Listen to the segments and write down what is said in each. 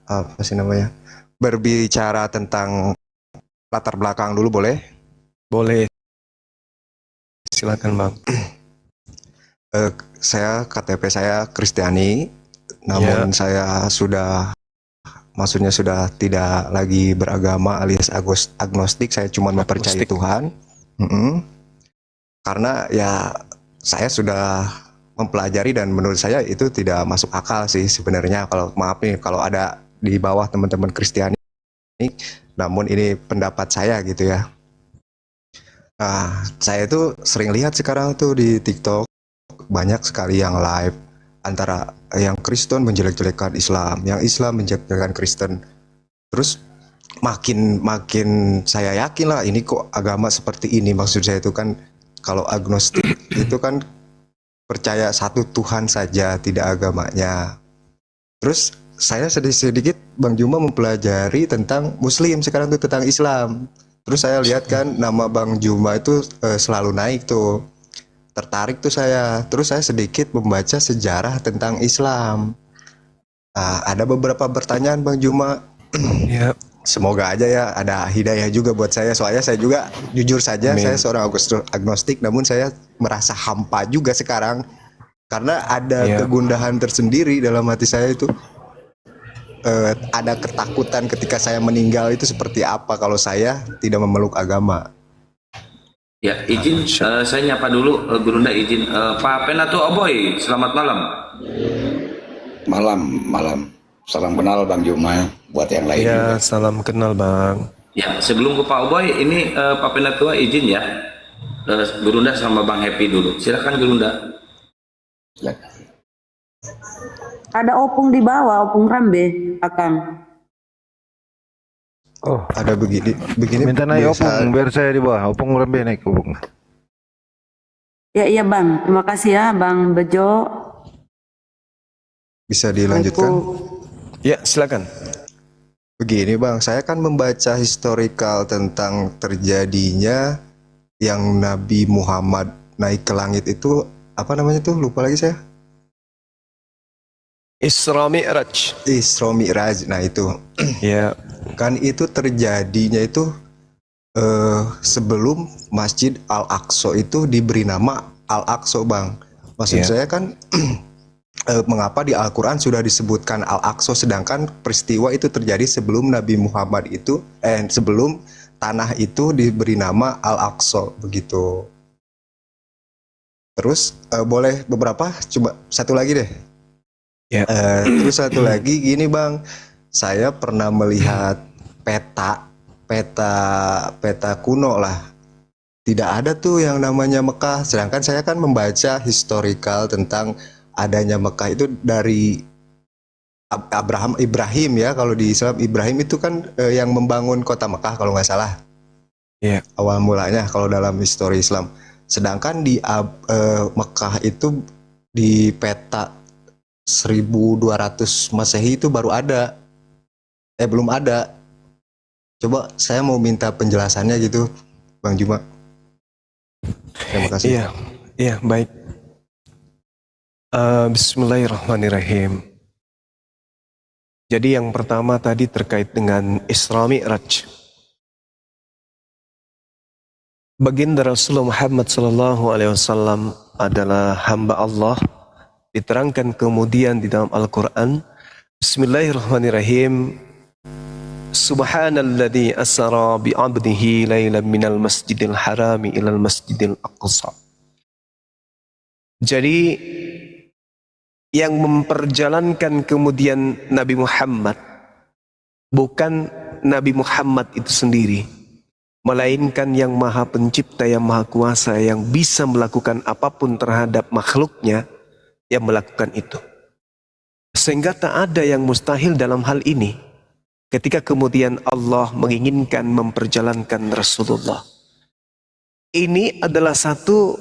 apa sih namanya, berbicara tentang latar belakang dulu boleh? Boleh, silakan Bang. Saya KTP saya Kristiani, Ya, namun saya sudah maksudnya sudah tidak lagi beragama alias agnostik, saya cuma mempercayai agnostik. Tuhan. Mm-mm. Karena ya saya sudah mempelajari dan menurut saya itu tidak masuk akal sih sebenarnya, kalau maaf nih kalau ada di bawah teman-teman Kristiani, namun ini pendapat saya gitu ya. Nah, saya itu sering lihat sekarang tuh di TikTok banyak sekali yang live antara yang Kristen menjelek-jelekan Islam, yang Islam menjelek-jelekan Kristen. Terus makin makin saya yakin lah ini kok agama seperti ini. Maksud saya itu kan kalau agnostik itu kan percaya satu Tuhan saja, tidak agamanya. Terus saya sedikit-sedikit Bang Juma mempelajari tentang Muslim sekarang tuh, tentang Islam. Terus saya lihat kan nama Bang Juma itu selalu naik tuh. Tertarik tuh saya. Terus saya sedikit membaca sejarah tentang Islam. Nah, ada beberapa pertanyaan Bang Juma. Ya, Semoga aja ya ada hidayah juga buat saya. Soalnya saya juga jujur saja saya amin. seorang agnostik, namun saya merasa hampa juga sekarang karena ada Ya, kegundahan tersendiri dalam hati saya itu. Ada ketakutan ketika saya meninggal itu seperti apa kalau saya tidak memeluk agama. Ya, ah, izin Masya. saya nyapa dulu, Gurunda izin. Pak Penato Oboy, selamat malam. Malam, malam. Salam kenal Bang Juma buat yang lain Ya, juga. salam kenal Bang. Ya, sebelum ke Pak Oboy, ini Pak Penatua izin ya, Gurunda sama Bang Happy dulu. Silakan Gurunda. Silakan. Ada opung di bawah, opung rambe, Akang. Oh, Ada begini Minta naik biasa. opung biar saya di bawah. Opung rembe naik opung. Ya, iya Bang. Terima kasih ya Bang Bejo. Bisa dilanjutkan. ya silakan. Begini Bang, saya kan membaca historical tentang terjadinya yang Nabi Muhammad naik ke langit itu, apa namanya tuh, lupa lagi saya. Isra Mi'raj. Isra Mi'raj. Nah itu Ya, kan itu terjadinya itu sebelum Masjid Al-Aqsa itu diberi nama Al-Aqsa Bang. Maksud Ya. saya kan mengapa di Al-Quran sudah disebutkan Al-Aqsa sedangkan peristiwa itu terjadi sebelum Nabi Muhammad itu sebelum tanah itu diberi nama Al-Aqsa begitu. Terus boleh beberapa, coba satu lagi deh. Ya. Terus satu lagi gini Bang, saya pernah melihat peta peta kuno lah. Tidak ada tuh yang namanya Mekah. Sedangkan saya kan membaca historical tentang adanya Mekah itu dari Ibrahim ya. Kalau di Islam Ibrahim itu kan yang membangun kota Mekah kalau nggak salah. Ya. Awal mulanya kalau dalam histori Islam. Sedangkan di Mekah itu di peta 1200 Masehi itu baru ada. Belum ada. Coba saya mau minta penjelasannya gitu, Bang Juma. Terima kasih. Iya, iya baik. Bismillahirrahmanirrahim. Jadi yang pertama tadi terkait dengan Isra Mi'raj. Baginda Rasulullah Muhammad SAW adalah hamba Allah. Diterangkan kemudian di dalam Al-Quran. Bismillahirrahmanirrahim. Subhanalladzi asra bi'abdihi laylan minal masjidil harami ilal masjidil aqsa. Jadi yang memperjalankan kemudian Nabi Muhammad bukan Nabi Muhammad itu sendiri, melainkan yang maha pencipta, yang maha kuasa, yang bisa melakukan apapun terhadap makhluknya, yang melakukan itu. Sehingga tak ada yang mustahil dalam hal ini. Ketika kemudian Allah menginginkan memperjalankan Rasulullah. Ini adalah satu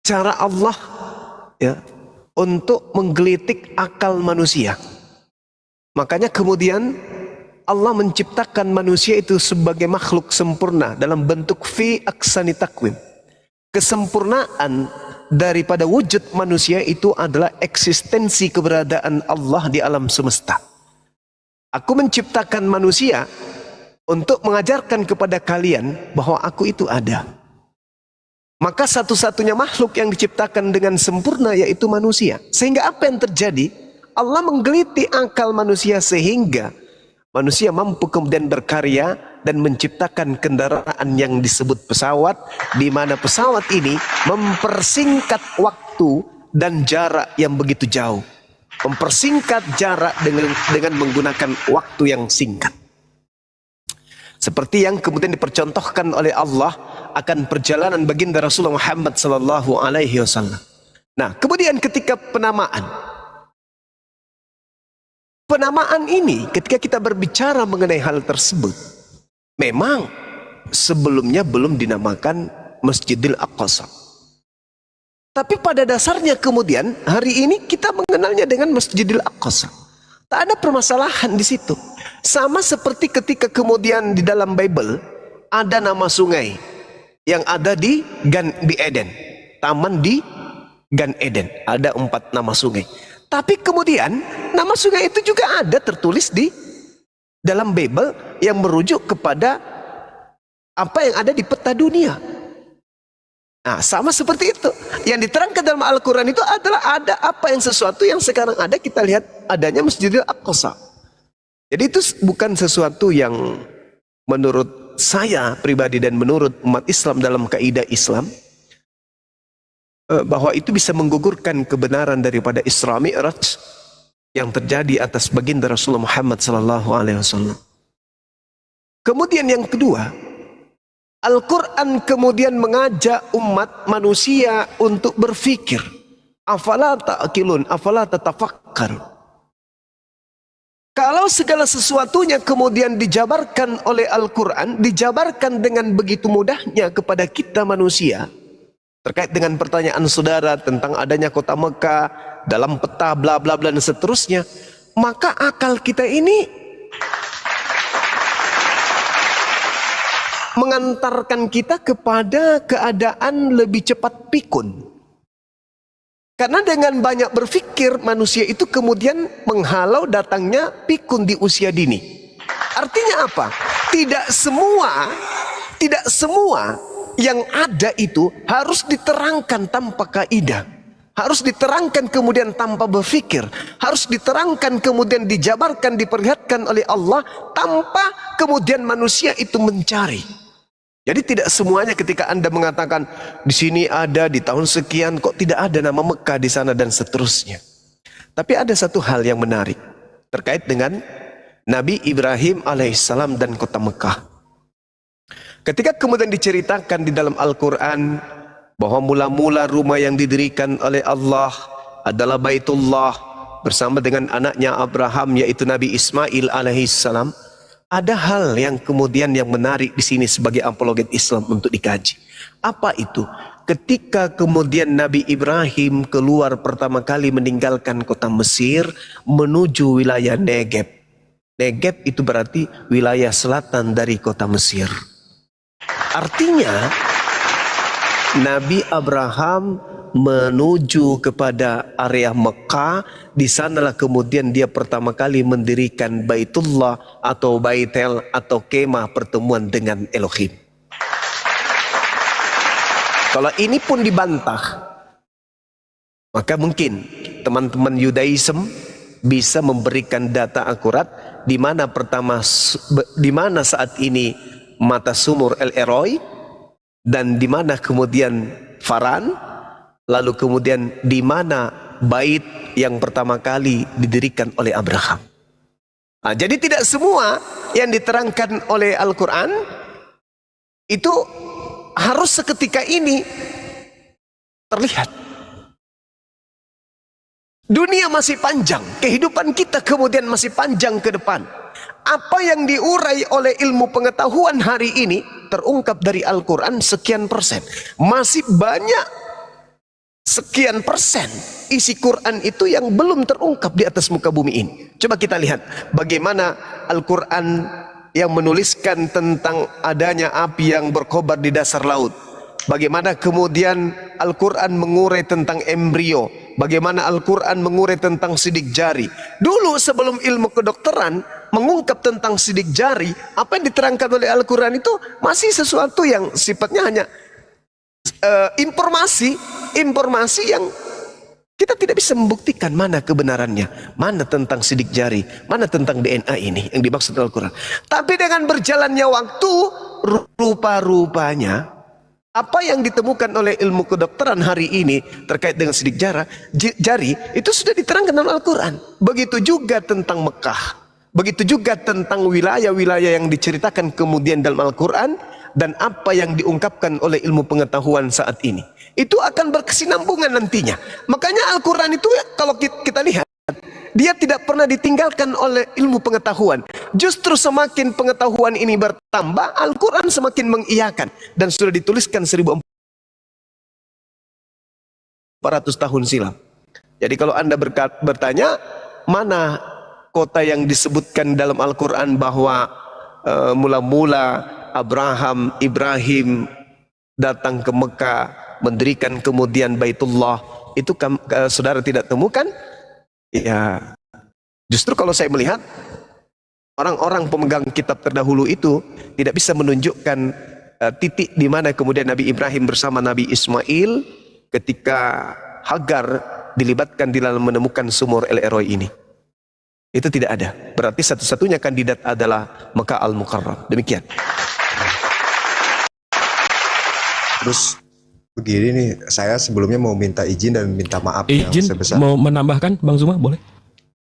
cara Allah ya untuk menggelitik akal manusia. Makanya kemudian Allah menciptakan manusia itu sebagai makhluk sempurna dalam bentuk fi aksani takwim. Kesempurnaan daripada wujud manusia itu adalah eksistensi keberadaan Allah di alam semesta. Aku menciptakan manusia untuk mengajarkan kepada kalian bahwa aku itu ada. Maka satu-satunya makhluk yang diciptakan dengan sempurna yaitu manusia. Sehingga apa yang terjadi? Allah menggeliti akal manusia sehingga manusia mampu kemudian berkarya dan menciptakan kendaraan yang disebut pesawat, di mana pesawat ini mempersingkat waktu dan jarak yang begitu jauh. Mempersingkat jarak dengan menggunakan waktu yang singkat. Seperti yang kemudian dipercontohkan oleh Allah akan perjalanan baginda Rasulullah Muhammad sallallahu alaihi wasallam. Nah, kemudian ketika penamaan ini, ketika kita berbicara mengenai hal tersebut, memang sebelumnya belum dinamakan Masjidil Aqsa. Tapi pada dasarnya kemudian hari ini kita mengenalnya dengan Masjidil Aqsa. Tak ada permasalahan di situ. Sama seperti ketika kemudian di dalam Bible ada nama sungai yang ada di Gan Eden, taman di Gan Eden, ada 4 nama sungai. Tapi kemudian nama sungai itu juga ada tertulis di dalam Bible yang merujuk kepada apa yang ada di peta dunia. Nah, sama seperti itu. Yang diterangkan dalam Al-Quran itu adalah ada apa yang sesuatu yang sekarang ada, kita lihat adanya Masjidil Aqsa. Jadi itu bukan sesuatu yang menurut saya pribadi dan menurut umat Islam dalam kaidah Islam, bahwa itu bisa menggugurkan kebenaran daripada Isra Mi'raj yang terjadi atas baginda Rasulullah Muhammad sallallahu alaihi wasallam. Kemudian yang kedua, Al-Quran kemudian mengajak umat manusia untuk berfikir. Afala ta'qilun, afala tatafakkarun. Kalau segala sesuatunya kemudian dijabarkan oleh Al-Quran, dijabarkan dengan begitu mudahnya kepada kita manusia, terkait dengan pertanyaan saudara tentang adanya kota Mekah dalam peta bla bla bla dan seterusnya, maka akal kita ini mengantarkan kita kepada keadaan lebih cepat pikun. Karena dengan banyak berpikir manusia itu kemudian menghalau datangnya pikun di usia dini. Artinya apa? Tidak semua yang ada itu harus diterangkan tanpa kaidah, harus diterangkan kemudian tanpa berpikir, harus diterangkan kemudian dijabarkan, diperlihatkan oleh Allah tanpa kemudian manusia itu mencari. Jadi tidak semuanya ketika Anda mengatakan di sini ada di tahun sekian kok tidak ada nama Mekah di sana dan seterusnya. Tapi ada satu hal yang menarik terkait dengan Nabi Ibrahim alaihissalam dan kota Mekah. Ketika kemudian diceritakan di dalam Al-Quran bahwa mula-mula rumah yang didirikan oleh Allah adalah Baitullah bersama dengan anaknya Abraham yaitu Nabi Ismail alaihissalam, ada hal yang kemudian yang menarik di sini sebagai apologet Islam untuk dikaji. Apa itu? Ketika kemudian Nabi Ibrahim keluar pertama kali meninggalkan kota Mesir menuju wilayah Negeb. Negeb itu berarti wilayah selatan dari kota Mesir. Artinya Nabi Abraham menuju kepada area Mekah. Di sanalah kemudian dia pertama kali mendirikan Baitullah atau Baitel atau kemah pertemuan dengan Elohim. Kalau ini pun dibantah, maka mungkin teman-teman Yudaism bisa memberikan data akurat di mana saat ini mata sumur El Eroi dan di mana kemudian Faran, lalu kemudian di mana bait yang pertama kali didirikan oleh Abraham. Nah, jadi tidak semua yang diterangkan oleh Al-Quran itu harus seketika ini terlihat. Dunia masih panjang, kehidupan kita kemudian masih panjang ke depan. Apa yang diurai oleh ilmu pengetahuan hari ini terungkap dari Al-Quran sekian persen. Masih banyak sekian persen isi Quran itu yang belum terungkap di atas muka bumi ini. Coba kita lihat bagaimana Al-Quran yang menuliskan tentang adanya api yang berkobar di dasar laut. Bagaimana kemudian Al-Quran mengurai tentang embrio, bagaimana Al-Quran mengurai tentang sidik jari. Dulu sebelum ilmu kedokteran mengungkap tentang sidik jari, apa yang diterangkan oleh Al-Quran itu masih sesuatu yang sifatnya hanya informasi yang kita tidak bisa membuktikan mana kebenarannya, mana tentang sidik jari, mana tentang DNA ini yang dimaksud Al-Quran. Tapi dengan berjalannya waktu, rupa-rupanya apa yang ditemukan oleh ilmu kedokteran hari ini terkait dengan sidik jari itu sudah diterangkan dalam Al-Quran. Begitu juga tentang Mekah, begitu juga tentang wilayah-wilayah yang diceritakan kemudian dalam Al-Quran, dan apa yang diungkapkan oleh ilmu pengetahuan saat ini itu akan berkesinambungan nantinya. Makanya Al-Quran itu kalau kita lihat, dia tidak pernah ditinggalkan oleh ilmu pengetahuan. Justru semakin pengetahuan ini bertambah, Al-Quran semakin mengiyakan. Dan sudah dituliskan 1400 tahun silam. Jadi kalau Anda bertanya, mana kota yang disebutkan dalam Al-Quran bahwa mula-mula Ibrahim datang ke Mekah, mendirikan kemudian Baitullah, itu saudara tidak temukan? Ya, justru kalau saya melihat orang-orang pemegang kitab terdahulu itu tidak bisa menunjukkan titik di mana kemudian Nabi Ibrahim bersama Nabi Ismail ketika Hagar dilibatkan di dalam menemukan sumur El Eroi ini. Itu tidak ada. Berarti satu-satunya kandidat adalah Mekah Al-Mukarram. Demikian. Terus begini nih, saya sebelumnya mau minta izin dan minta maaf izin yang sebesar. mau menambahkan Bang Zuma, boleh?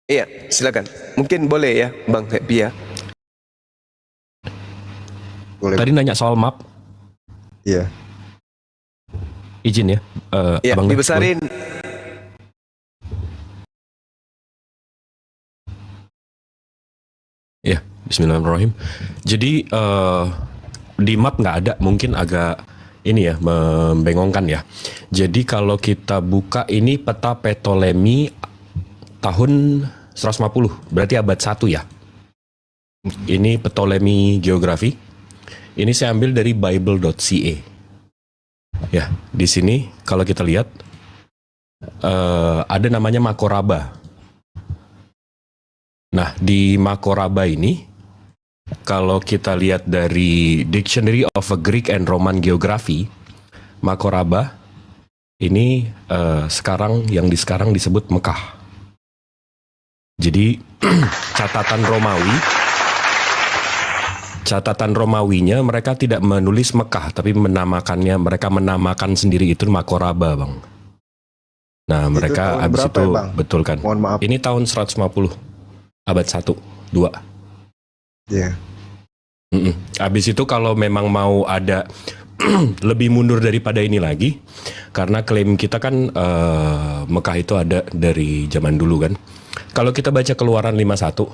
Iya, silakan. Mungkin boleh ya, Bang Happy ya. Boleh. Tadi nanya soal map. Iya. Izin ya. Iya, Abang dibesarin. Ya, bismillahirrahmanirrahim. Jadi di map nggak ada, mungkin agak ini ya, membengongkan ya. Jadi kalau kita buka ini peta Ptolemy tahun 150, berarti abad 1 ya. Ini Ptolemy geografi. Ini saya ambil dari bible.ca. Ya, di sini kalau kita lihat ada namanya Makoraba. Nah, di Makoraba ini kalau kita lihat dari Dictionary of Greek and Roman Geography, Makoraba ini sekarang disebut Mekah. Jadi catatan Romawinya mereka tidak menulis Mekah, tapi mereka menamakan sendiri itu Makoraba, Bang. Nah, mereka habis itu ya, betul kan. Mohon maaf. Ini tahun 150. Abad 1, 2. Iya. Habis itu kalau memang mau ada lebih mundur daripada ini lagi, karena klaim kita kan Mekah itu ada dari zaman dulu kan. Kalau kita baca Keluaran 51,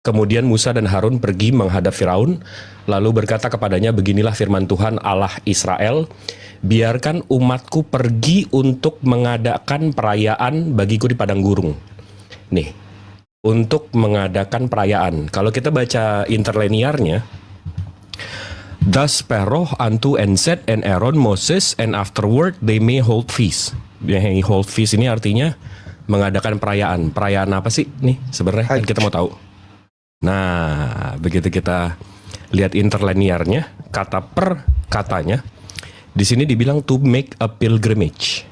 kemudian Musa dan Harun pergi menghadap Firaun, lalu berkata kepadanya, beginilah firman Tuhan Allah Israel, biarkan umatku pergi untuk mengadakan perayaan bagiku di padang gurun. Nih, untuk mengadakan perayaan. Kalau kita baca interlinearnya, thus Pharaoh unto and said and Aaron Moses and afterward they may hold feast. Yang hold feast ini artinya mengadakan perayaan. Perayaan apa sih nih sebenarnya? Kan kita mau tahu. Nah, begitu kita lihat interlinearnya, kata per katanya, di sini dibilang to make a pilgrimage,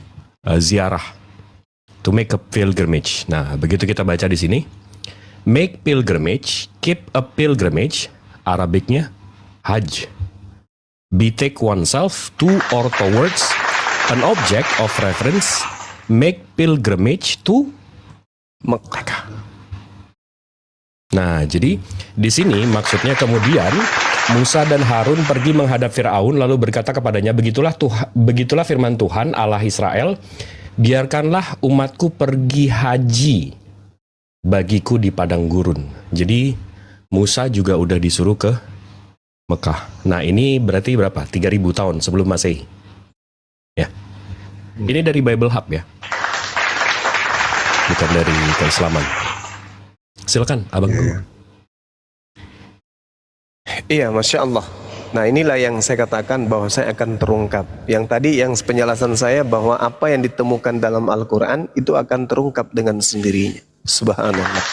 ziarah. To make a pilgrimage. Nah, begitu kita baca di sini, make pilgrimage, keep a pilgrimage, Arabiknya hajj. Betake oneself to or towards an object of reference, make pilgrimage to Mekah. Nah, jadi di sini maksudnya kemudian Musa dan Harun pergi menghadap Firaun lalu berkata kepadanya, begitulah firman Tuhan Allah Israel, biarkanlah umatku pergi haji bagiku di padang gurun. Jadi Musa juga udah disuruh ke Mekah. Nah, ini berarti berapa? 3000 tahun sebelum Masehi. Ya. Ini dari Bible Hub ya. Bukan dari keislaman. Silakan, Abang. Iya, Masya Allah. Nah inilah yang saya katakan bahwa saya akan terungkap. Yang tadi yang penjelasan saya bahwa apa yang ditemukan dalam Al-Quran itu akan terungkap dengan sendirinya. Subhanallah.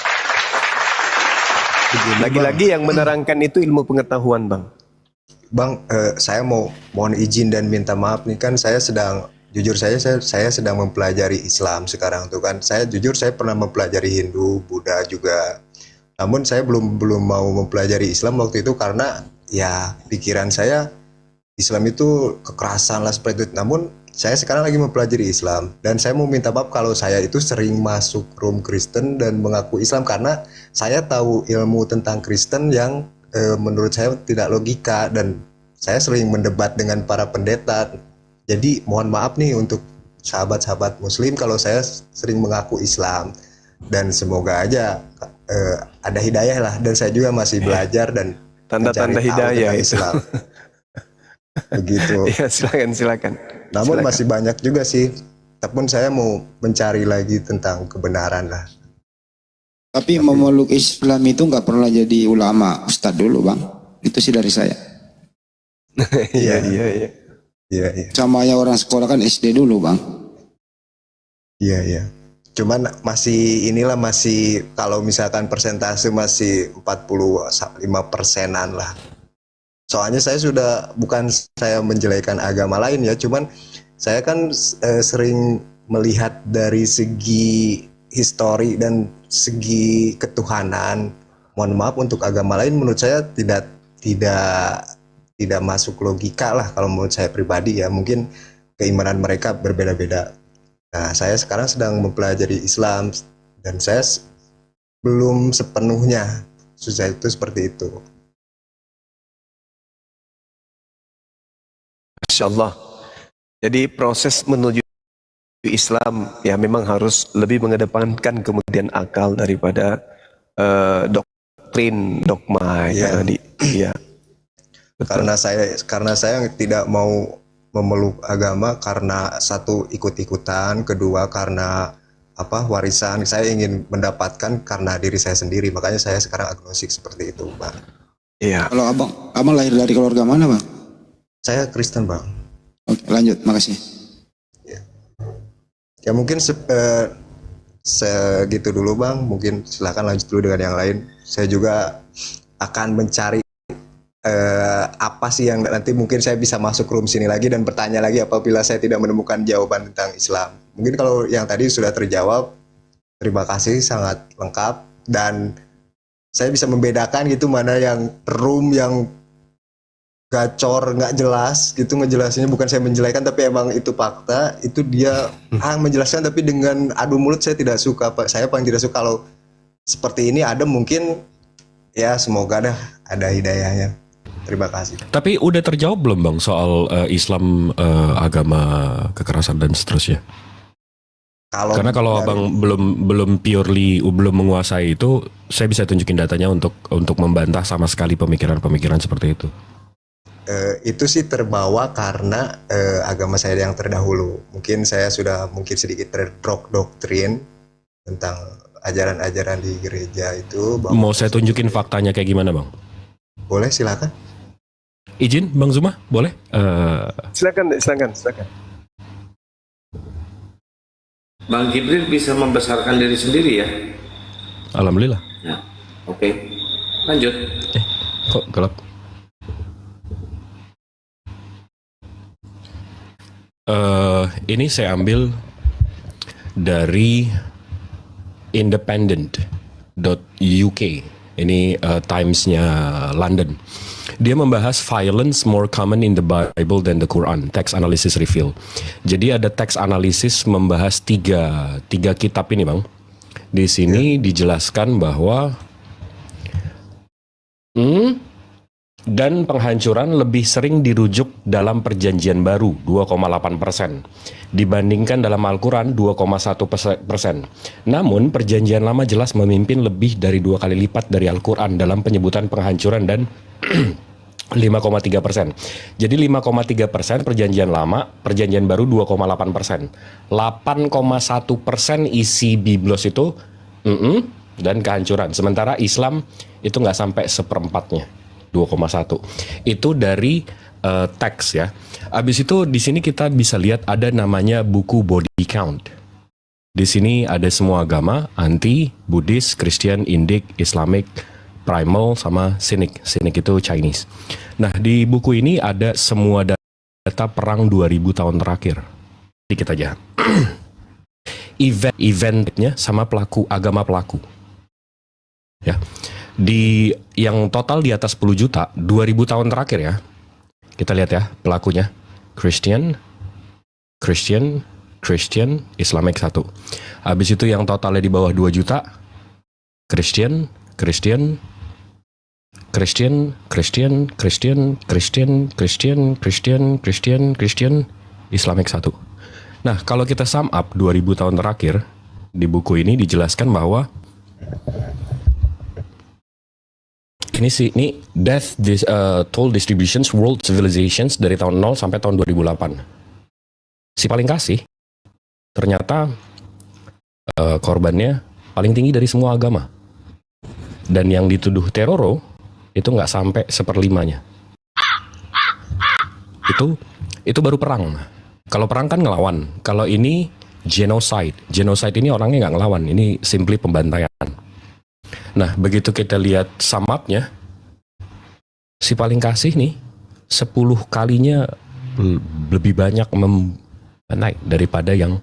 Lagi-lagi yang menerangkan itu ilmu pengetahuan, Bang. Bang, saya mohon izin dan minta maaf nih, kan saya sedang, jujur saya sedang mempelajari Islam sekarang tuh kan. Saya pernah mempelajari Hindu, Buddha juga. Namun saya belum mau mempelajari Islam waktu itu karena ya pikiran saya Islam itu kekerasan lah seperti itu. Namun saya sekarang lagi mempelajari Islam dan saya mau minta maaf kalau saya itu sering masuk room Kristen dan mengaku Islam karena saya tahu ilmu tentang Kristen yang menurut saya tidak logika, dan saya sering mendebat dengan para pendeta. Jadi mohon maaf nih untuk sahabat-sahabat Muslim kalau saya sering mengaku Islam, dan semoga aja ada hidayah lah, dan saya juga masih belajar dan Tanda-tanda mencari tahu hidayah tentang itu. Islam. Begitu. Ya silakan. Namun Silakan. masih banyak juga sih. Tapi saya mau mencari lagi tentang kebenaran lah. Tapi memeluk Islam itu nggak pernah jadi ulama, ustadz dulu bang. Itu sih dari saya. Iya. Iya. Sama ya orang sekolah kan SD dulu bang. Iya. Cuman masih kalau misalkan persentase masih 45%-an lah. Soalnya saya bukan saya menjelekan agama lain ya, cuman saya kan sering melihat dari segi histori dan segi ketuhanan. Mohon maaf untuk agama lain menurut saya tidak masuk logika lah kalau menurut saya pribadi ya. Mungkin keimanan mereka berbeda-beda. Nah, saya sekarang sedang mempelajari Islam dan saya belum sepenuhnya susah itu seperti itu. Masya Allah. Jadi proses menuju Islam ya memang harus lebih mengedepankan kemudian akal daripada doktrin, dogma Iya. tadi. Iya. Karena saya tidak mau memeluk agama karena satu ikut-ikutan, kedua karena warisan. Saya ingin mendapatkan karena diri saya sendiri, makanya saya sekarang agnostik seperti itu, Bang. Iya. Kalau abang lahir dari keluarga mana bang? Saya Kristen, Bang. Oke, lanjut, makasih. Ya mungkin segitu dulu, Bang. Mungkin silakan lanjut dulu dengan yang lain. Saya juga akan mencari apa sih yang nanti mungkin saya bisa masuk room sini lagi dan bertanya lagi apabila saya tidak menemukan jawaban tentang Islam. Mungkin kalau yang tadi sudah terjawab, terima kasih, sangat lengkap, dan saya bisa membedakan gitu mana yang room yang gacor, nggak jelas gitu ngejelasinnya. Bukan saya menjelekan, tapi emang itu fakta. Itu dia menjelaskan tapi dengan adu mulut. Saya tidak suka, Pak. Saya paling tidak suka kalau seperti ini. Ada mungkin ya, semoga ada hidayahnya. Terima kasih. Tapi udah terjawab belum bang soal Islam, agama kekerasan dan seterusnya? Karena kalau abang belum menguasai itu, saya bisa tunjukin datanya untuk membantah sama sekali pemikiran seperti itu. Itu sih terbawa karena agama saya yang terdahulu. Mungkin saya sudah sedikit terdoktrin tentang ajaran-ajaran di gereja itu. Mau saya tunjukin faktanya kayak gimana bang? Boleh, silakan. Izin Bang Zuma, boleh? Silakan. Bang Jibril bisa membesarkan diri sendiri ya? Alhamdulillah. Ya, oke. Lanjut. Kok gelap? Ini saya ambil dari independent.uk. Ini Times-nya London. Dia membahas violence more common in the Bible than the Quran. Text analysis reveal. Jadi ada text analisis membahas tiga kitab ini, Bang. Di sini dijelaskan bahwa dan penghancuran lebih sering dirujuk dalam perjanjian baru 2,8% dibandingkan dalam Al-Quran 2,1%. Namun perjanjian lama jelas memimpin lebih dari 2 kali lipat dari Al-Quran dalam penyebutan penghancuran dan 5,3%. Jadi 5,3% perjanjian lama, perjanjian baru 2,8%. 8,1% isi biblos itu dan kehancuran. Sementara Islam itu nggak sampai seperempatnya. 2,1. Itu dari teks ya. Habis itu di sini kita bisa lihat ada namanya buku body count. Di sini ada semua agama, anti, Buddhis, Christian, Indic, Islamic, Primal, sama Cynic. Cynic itu Chinese. Nah, di buku ini ada semua data perang 2000 tahun terakhir. Dikit aja. Eventnya sama agama pelaku. Ya. Di yang total di atas 10 juta, 2000 tahun terakhir ya. Kita lihat ya, pelakunya. Christian, Islamic 1. Habis itu yang totalnya di bawah 2 juta, Christian, Islamic 1. Nah, kalau kita sum up 2000 tahun terakhir, di buku ini dijelaskan bahwa ini toll distributions world civilizations dari tahun 0 sampai tahun 2008. Si paling kasih ternyata korbannya paling tinggi dari semua agama. Dan yang dituduh teroro itu nggak sampai 1/5-nya. Itu baru perang. Kalau perang kan ngelawan. Kalau ini genocide. Genocide ini orangnya nggak ngelawan. Ini simply pembantaian. Nah, begitu kita lihat sum up-nya, si paling kasih nih 10 kalinya lebih banyak naik daripada yang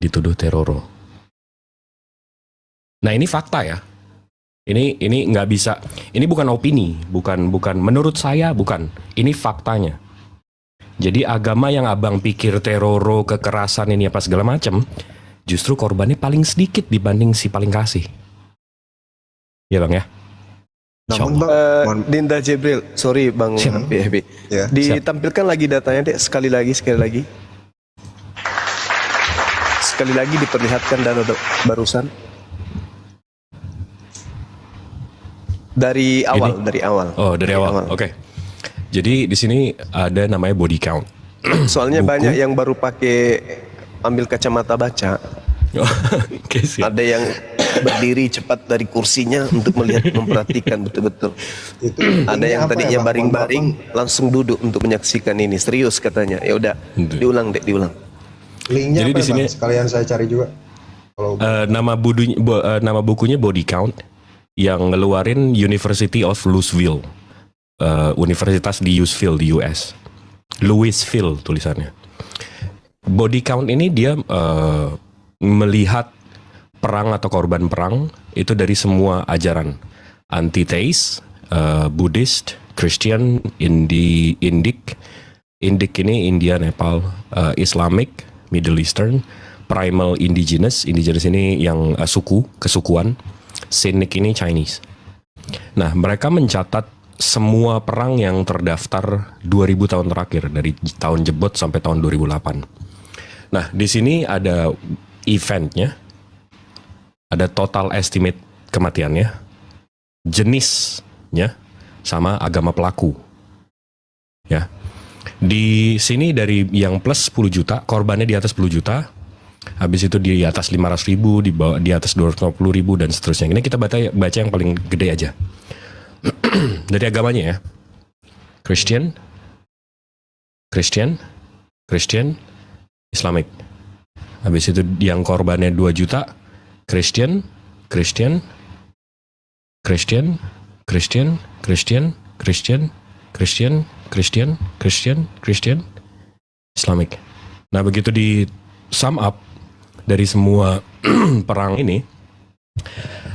dituduh teroro. Nah, ini fakta ya. Ini nggak bisa. Ini bukan opini, bukan menurut saya, bukan. Ini faktanya. Jadi agama yang abang pikir teroro, kekerasan ini apa segala macam, justru korbannya paling sedikit dibanding si paling kasih. Ya bang ya. Namun bang, Dinda Jibril, sorry bang Happy. Ya, Ditampilkan lagi datanya dek, sekali lagi. Sekali lagi diperlihatkan data barusan. Dari awal. Oh, dari awal. Oke. Jadi di sini ada namanya body count. Soalnya banyak yang baru pakai ambil kacamata baca. Oke, siap. Ada yang berdiri cepat dari kursinya untuk melihat, memperhatikan betul-betul. Ada yang tadinya baring-baring langsung duduk untuk menyaksikan ini. Serius katanya. Ya udah, diulang. Linknya Jadi apa di sini bang? Sekalian saya cari juga. Kalau nama bukunya Body Count yang ngeluarin University of Louisville, universitas di Louisville di US. Louisville tulisannya. Body Count ini dia melihat perang atau korban perang itu dari semua ajaran, anti-theist, Buddhist, Christian, Indic ini India, Nepal, Islamic, Middle Eastern, Primal, Indigenous ini yang kesukuan, Cynic ini Chinese. Nah, mereka mencatat semua perang yang terdaftar 2000 tahun terakhir dari tahun jebot sampai tahun 2008. Nah, di sini ada eventnya, ada total estimate kematiannya, jenisnya, sama agama pelaku. Ya. Di sini dari yang plus 10 juta, korbannya di atas 10 juta, habis itu di atas 500.000, di atas 250.000 dan seterusnya. Ini kita baca yang paling gede aja. Dari agamanya ya. Christian, Islamic. Habis itu yang korbannya 2 juta, Christian, Islamic. Nah, begitu di sum up dari semua perang ini,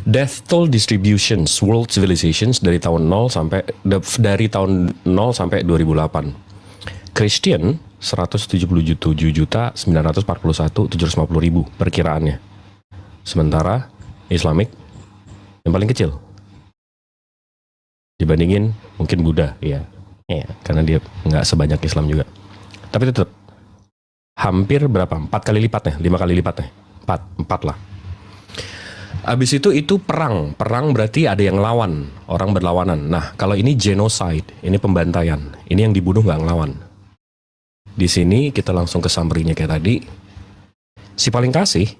death toll distributions world civilizations dari tahun 0 sampai 2008. Christian 177.941.750.000 perkiraannya. Sementara Islamic yang paling kecil. Dibandingin mungkin Buddha, ya, karena dia nggak sebanyak Islam juga. Tapi tetap hampir berapa? 4 kali lipatnya, 5 kali lipatnya, 4 lah. Abis itu perang berarti ada yang lawan, orang berlawanan. Nah, kalau ini genocide, ini pembantaian, ini yang dibunuh nggak ngelawan. Di sini kita langsung ke summary-nya kayak tadi. Si paling kasih,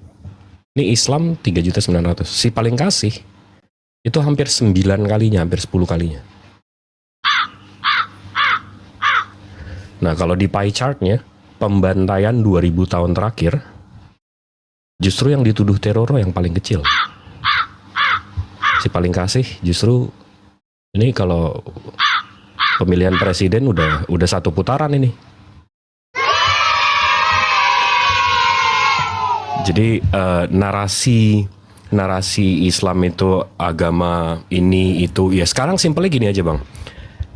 ini Islam 3.900.000. Si paling kasih itu hampir 9 kalinya, hampir 10 kalinya. Nah, kalau di pie chartnya, pembantaian 2000 tahun terakhir, justru yang dituduh teror yang paling kecil. Si paling kasih justru ini kalau pemilihan presiden udah satu putaran ini. Jadi narasi Islam itu agama ini itu ya sekarang simpelnya gini aja bang.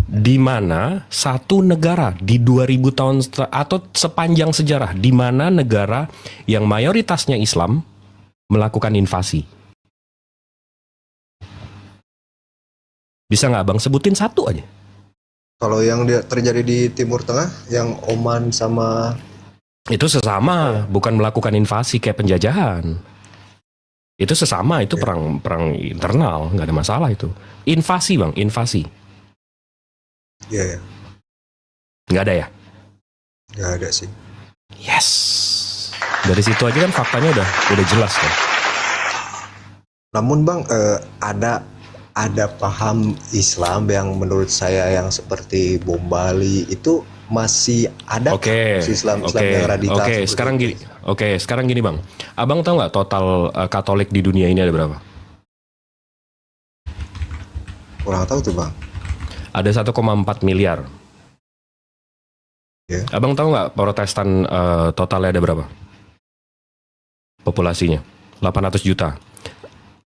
Di mana satu negara di 2000 tahun atau sepanjang sejarah di mana negara yang mayoritasnya Islam melakukan invasi. Bisa nggak bang sebutin satu aja? Kalau yang terjadi di Timur Tengah, yang Oman sama Itu sesama, bukan melakukan invasi kayak penjajahan. Itu sesama, itu perang internal, nggak ada masalah itu. Invasi bang, invasi. ya, Nggak ada ya? nggak ada sih. Yes. Dari situ aja kan faktanya udah jelas kan. Namun bang, ada paham Islam yang menurut saya yang seperti bom Bali itu masih ada. Oke. Islam yang radikal. Oke, sekarang gini bang. Abang tahu nggak total Katolik di dunia ini ada berapa? Kurang tahu tuh bang. Ada 1,4 miliar. Ya. Abang tahu nggak Protestan totalnya ada berapa? Populasinya 800 juta.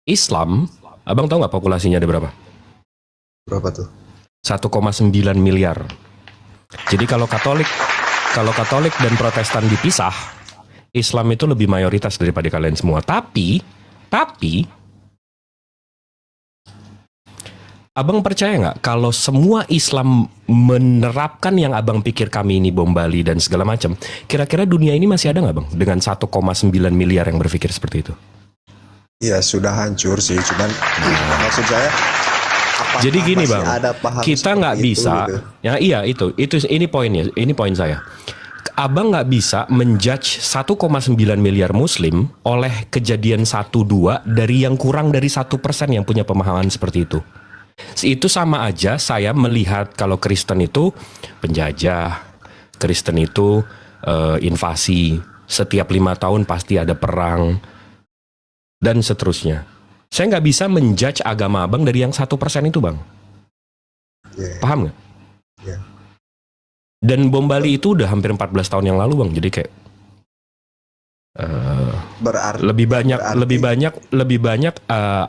Islam, abang tahu nggak populasinya ada berapa? Berapa tuh? 1,9 miliar. Jadi kalau Katolik dan Protestan dipisah, Islam itu lebih mayoritas daripada kalian semua. Tapi abang percaya nggak kalau semua Islam menerapkan yang abang pikir kami ini bom Bali dan segala macam, kira-kira dunia ini masih ada nggak bang dengan 1,9 miliar yang berpikir seperti itu? Iya sudah hancur sih, cuman maksud saya. Jadi gini bang, kita nggak bisa, gitu. ya iya ini poinnya, ini poin saya. Abang nggak bisa menjudge 1,9 miliar Muslim oleh kejadian 1-2 dari yang kurang dari 1% yang punya pemahaman seperti itu. Itu sama aja saya melihat kalau Kristen itu penjajah, Kristen itu invasi, setiap 5 tahun pasti ada perang dan seterusnya. Saya nggak bisa menjudge agama abang dari yang 1% itu bang. Yeah. Paham nggak? Yeah. Dan bom Bali itu udah hampir 14 tahun yang lalu bang. Jadi kayak lebih banyak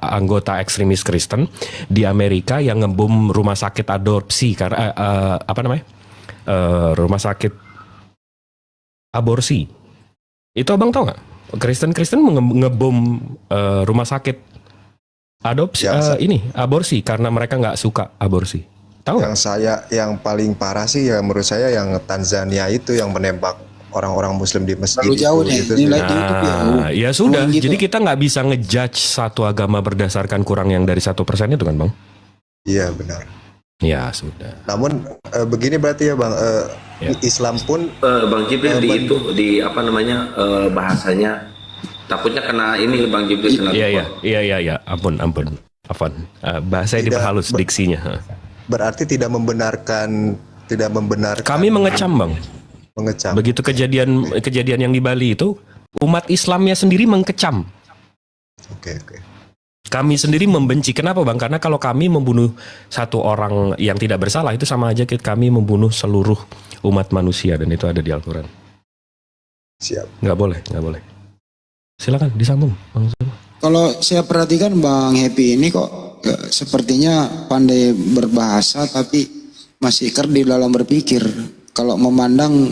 anggota ekstremis Kristen di Amerika yang ngebom rumah sakit adopsi karena rumah sakit aborsi. Itu abang tahu nggak? Kristen ngebom rumah sakit adopsi aborsi karena mereka nggak suka aborsi. Tahu nggak? Yang paling parah sih ya menurut saya yang Tanzania itu yang menembak orang-orang Muslim di masjid. Terlalu jauh nih. Ya sudah. Gitu. Jadi kita nggak bisa ngejudge satu agama berdasarkan kurang yang dari 1% itu kan bang? Iya benar. Ya sudah. Namun begini berarti ya bang, Islam pun Bang Jibril di bahasanya takutnya kena ini Bang Jibril kena. Iya. Ampun. Bahasanya diperhalus diksinya. Berarti tidak membenarkan. Kami mengecam bang. Mengecam. Begitu kejadian yang di Bali itu, umat Islamnya sendiri mengecam. Oke. Kami sendiri membenci. Kenapa bang? Karena kalau kami membunuh satu orang yang tidak bersalah itu sama aja kami membunuh seluruh umat manusia dan itu ada di Al-Quran. Siap. Nggak boleh. Silakan disambung bang. Kalau saya perhatikan Bang Happy ini kok sepertinya pandai berbahasa tapi masih kerdil dalam berpikir. Kalau memandang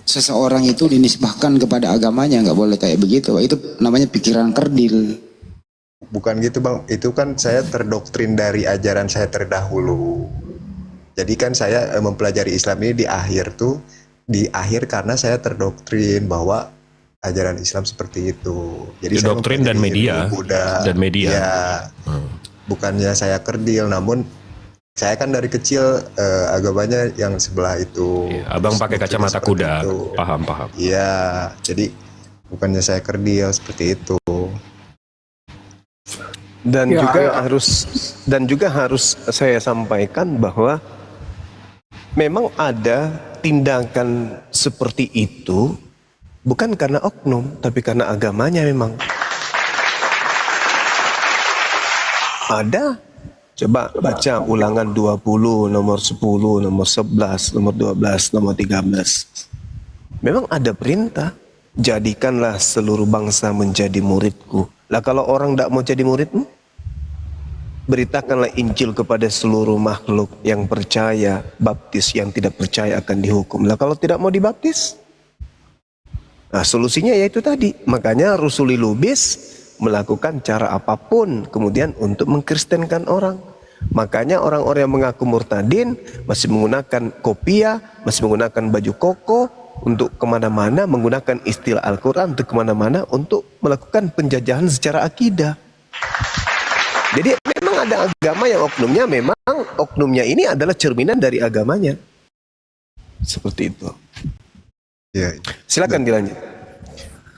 seseorang itu dinisbahkan kepada agamanya nggak boleh kayak begitu. Itu namanya pikiran kerdil. Bukan gitu bang, itu kan saya terdoktrin dari ajaran saya terdahulu. Jadi kan saya mempelajari Islam ini di akhir karena saya terdoktrin bahwa ajaran Islam seperti itu. Jadi doktrin dan media. Ya, bukannya saya kerdil, namun saya kan dari kecil agamanya yang sebelah itu. Iya, abang pakai kacamata kuda, paham. Iya, jadi bukannya saya kerdil seperti itu. Dan juga harus saya sampaikan bahwa memang ada tindakan seperti itu bukan karena oknum, tapi karena agamanya memang. Ada. Coba baca Ulangan 20, nomor 10, nomor 11, nomor 12, nomor 13. Memang ada perintah, jadikanlah seluruh bangsa menjadi muridku. Lah kalau orang tidak mau jadi muridmu, beritakanlah Injil kepada seluruh makhluk yang percaya, baptis, yang tidak percaya akan dihukum. Lah kalau tidak mau dibaptis, nah solusinya yaitu tadi. Makanya Rusuli Lubis melakukan cara apapun kemudian untuk mengkristenkan orang. Makanya orang-orang yang mengaku murtadin masih menggunakan kopiah, masih menggunakan baju koko untuk kemana-mana, menggunakan istilah Al-Quran untuk kemana-mana untuk melakukan penjajahan secara akidah. Jadi memang ada agama yang oknumnya memang oknumnya ini adalah cerminan dari agamanya. Seperti itu. Ya, Silakan dilanjut.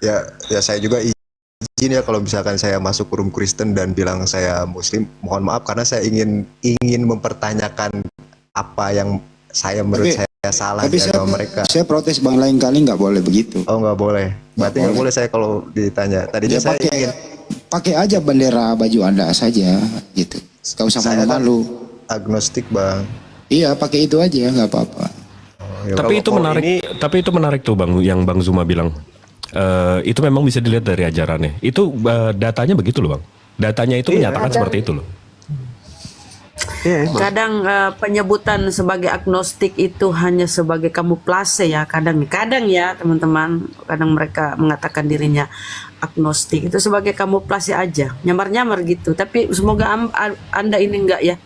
ya saya juga izin ya kalau misalkan saya masuk forum Kristen dan bilang saya Muslim, mohon maaf karena saya ingin mempertanyakan apa yang menurut saya salah Tapi di agama mereka. saya protes Bang, lain kali nggak boleh begitu. Oh nggak boleh, berarti nggak boleh saya kalau ditanya. Tadinya Ya, saya ingin pakai aja bendera baju Anda saja gitu. Gak usah Saya kan malu-malu. agnostik Bang. Iya, pakai itu aja nggak apa-apa. Ya, Tapi itu menarik. Tapi itu menarik tuh Bang, yang Bang Zuma bilang. Itu memang bisa dilihat dari ajarannya. Itu datanya begitu loh Bang. Datanya itu menyatakan seperti itu loh. Kadang penyebutan sebagai agnostik itu hanya sebagai kamuflase ya. Kadang ya teman-teman. Kadang mereka mengatakan dirinya agnostik. Itu sebagai kamuflase aja. Nyamar-nyamar gitu. Tapi semoga Anda ini enggak ya.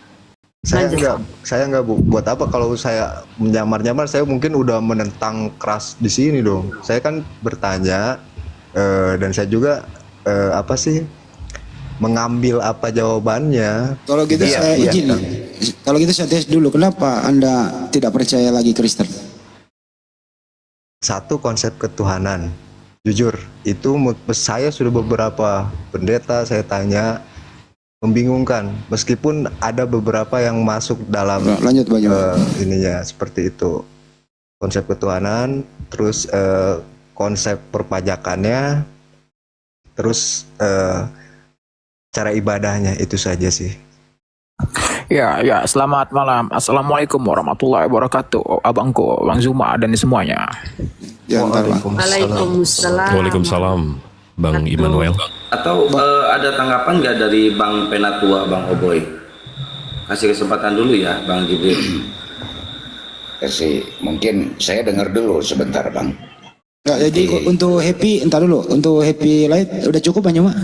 Saya nggak buat apa kalau saya menyamar-nyamar, saya mungkin udah menentang keras di sini dong. Saya kan bertanya dan saya juga apa sih mengambil apa jawabannya. Kalau gitu saya izin. Kalau gitu saya tes dulu, kenapa Anda tidak percaya lagi Kristen? Satu, konsep ketuhanan. Jujur, itu saya sudah beberapa pendeta saya tanya, membingungkan. Meskipun ada beberapa yang masuk dalam Lanjut Bang. ininya seperti itu. Konsep ketuhanan, terus konsep perpajakannya, terus cara ibadahnya, itu saja sih. Ya, selamat malam. Assalamualaikum warahmatullahi wabarakatuh. Abangku, Bang Zuma dan semuanya. Ya, Waalaikumsalam. Waalaikumsalam Bang Immanuel. Atau ada tanggapan nggak dari Bang Penatua, Bang Oboy? Kasih kesempatan dulu ya, Bang Jibril. Mungkin saya dengar dulu sebentar Bang. Nah, jadi untuk happy, entar dulu. Untuk happy light udah cukup Bang Juma?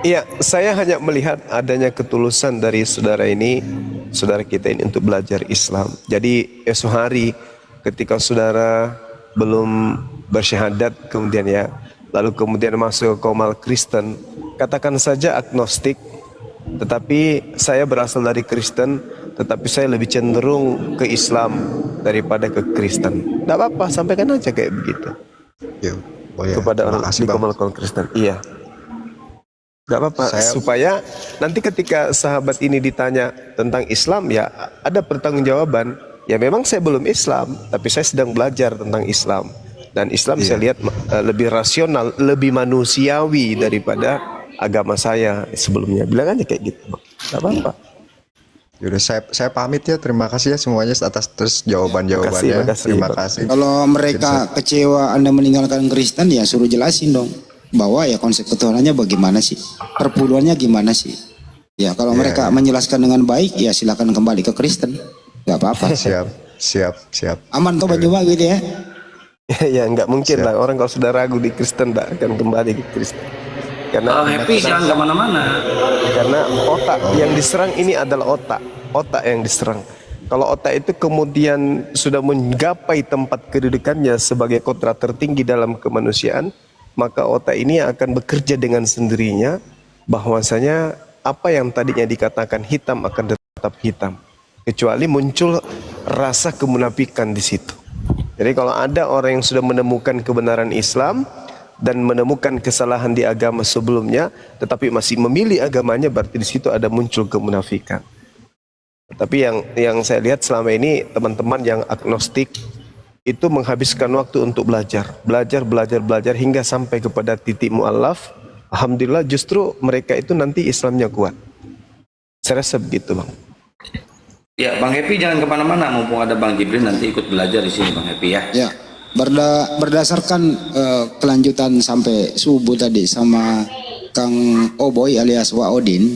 Iya, saya hanya melihat adanya ketulusan dari saudara kita ini untuk belajar Islam. Jadi esok hari ketika saudara belum bersyahadat kemudian lalu kemudian masuk ke komal Kristen, katakan saja agnostik, tetapi saya berasal dari Kristen, tetapi saya lebih cenderung ke Islam daripada ke Kristen. Tidak apa-apa, sampaikan aja kayak begitu. Ya, Kepada orang di komal Kristen. Iya. Gak apa-apa, supaya nanti ketika sahabat ini ditanya tentang Islam, ya ada pertanggungjawaban. Ya memang saya belum Islam, tapi saya sedang belajar tentang Islam. Dan Islam saya lihat lebih rasional, lebih manusiawi daripada agama saya sebelumnya. Bilang aja kayak gitu, gak apa-apa. Yaudah, saya pamit ya. Terima kasih ya semuanya atas terus jawaban-jawabannya. Terima kasih. Kalau mereka kecewa Anda meninggalkan Kristen, ya suruh jelasin dong. Bahwa ya konsep ketuhanannya bagaimana sih, perpuluhannya gimana sih. Ya kalau mereka menjelaskan dengan baik, ya silakan kembali ke Kristen, nggak apa-apa. Siap. Aman kok Bang Juma gitu ya. Ya nggak mungkin lah orang kalau sudah ragu di Kristen tak akan kembali ke Kristen. Karena Happy jangan kemana-mana. Karena otak yang diserang ini adalah otak yang diserang. Kalau otak itu kemudian sudah menggapai tempat kedudukannya sebagai kodrat tertinggi dalam kemanusiaan, maka otak ini akan bekerja dengan sendirinya, bahwasanya apa yang tadinya dikatakan hitam akan tetap hitam, kecuali muncul rasa kemunafikan di situ. Jadi kalau ada orang yang sudah menemukan kebenaran Islam dan menemukan kesalahan di agama sebelumnya, tetapi masih memilih agamanya, berarti di situ ada muncul kemunafikan. Tapi yang saya lihat selama ini teman-teman yang agnostik itu menghabiskan waktu untuk belajar hingga sampai kepada titik mu'allaf. Alhamdulillah justru mereka itu nanti Islamnya kuat. Saya rasa begitu, Bang. Ya, Bang Happy jangan kemana-mana, mumpung ada Bang Jibril nanti ikut belajar di sini, Bang Happy ya. Ya, berdasarkan kelanjutan sampai subuh tadi sama Kang Oboy alias Wa Odin.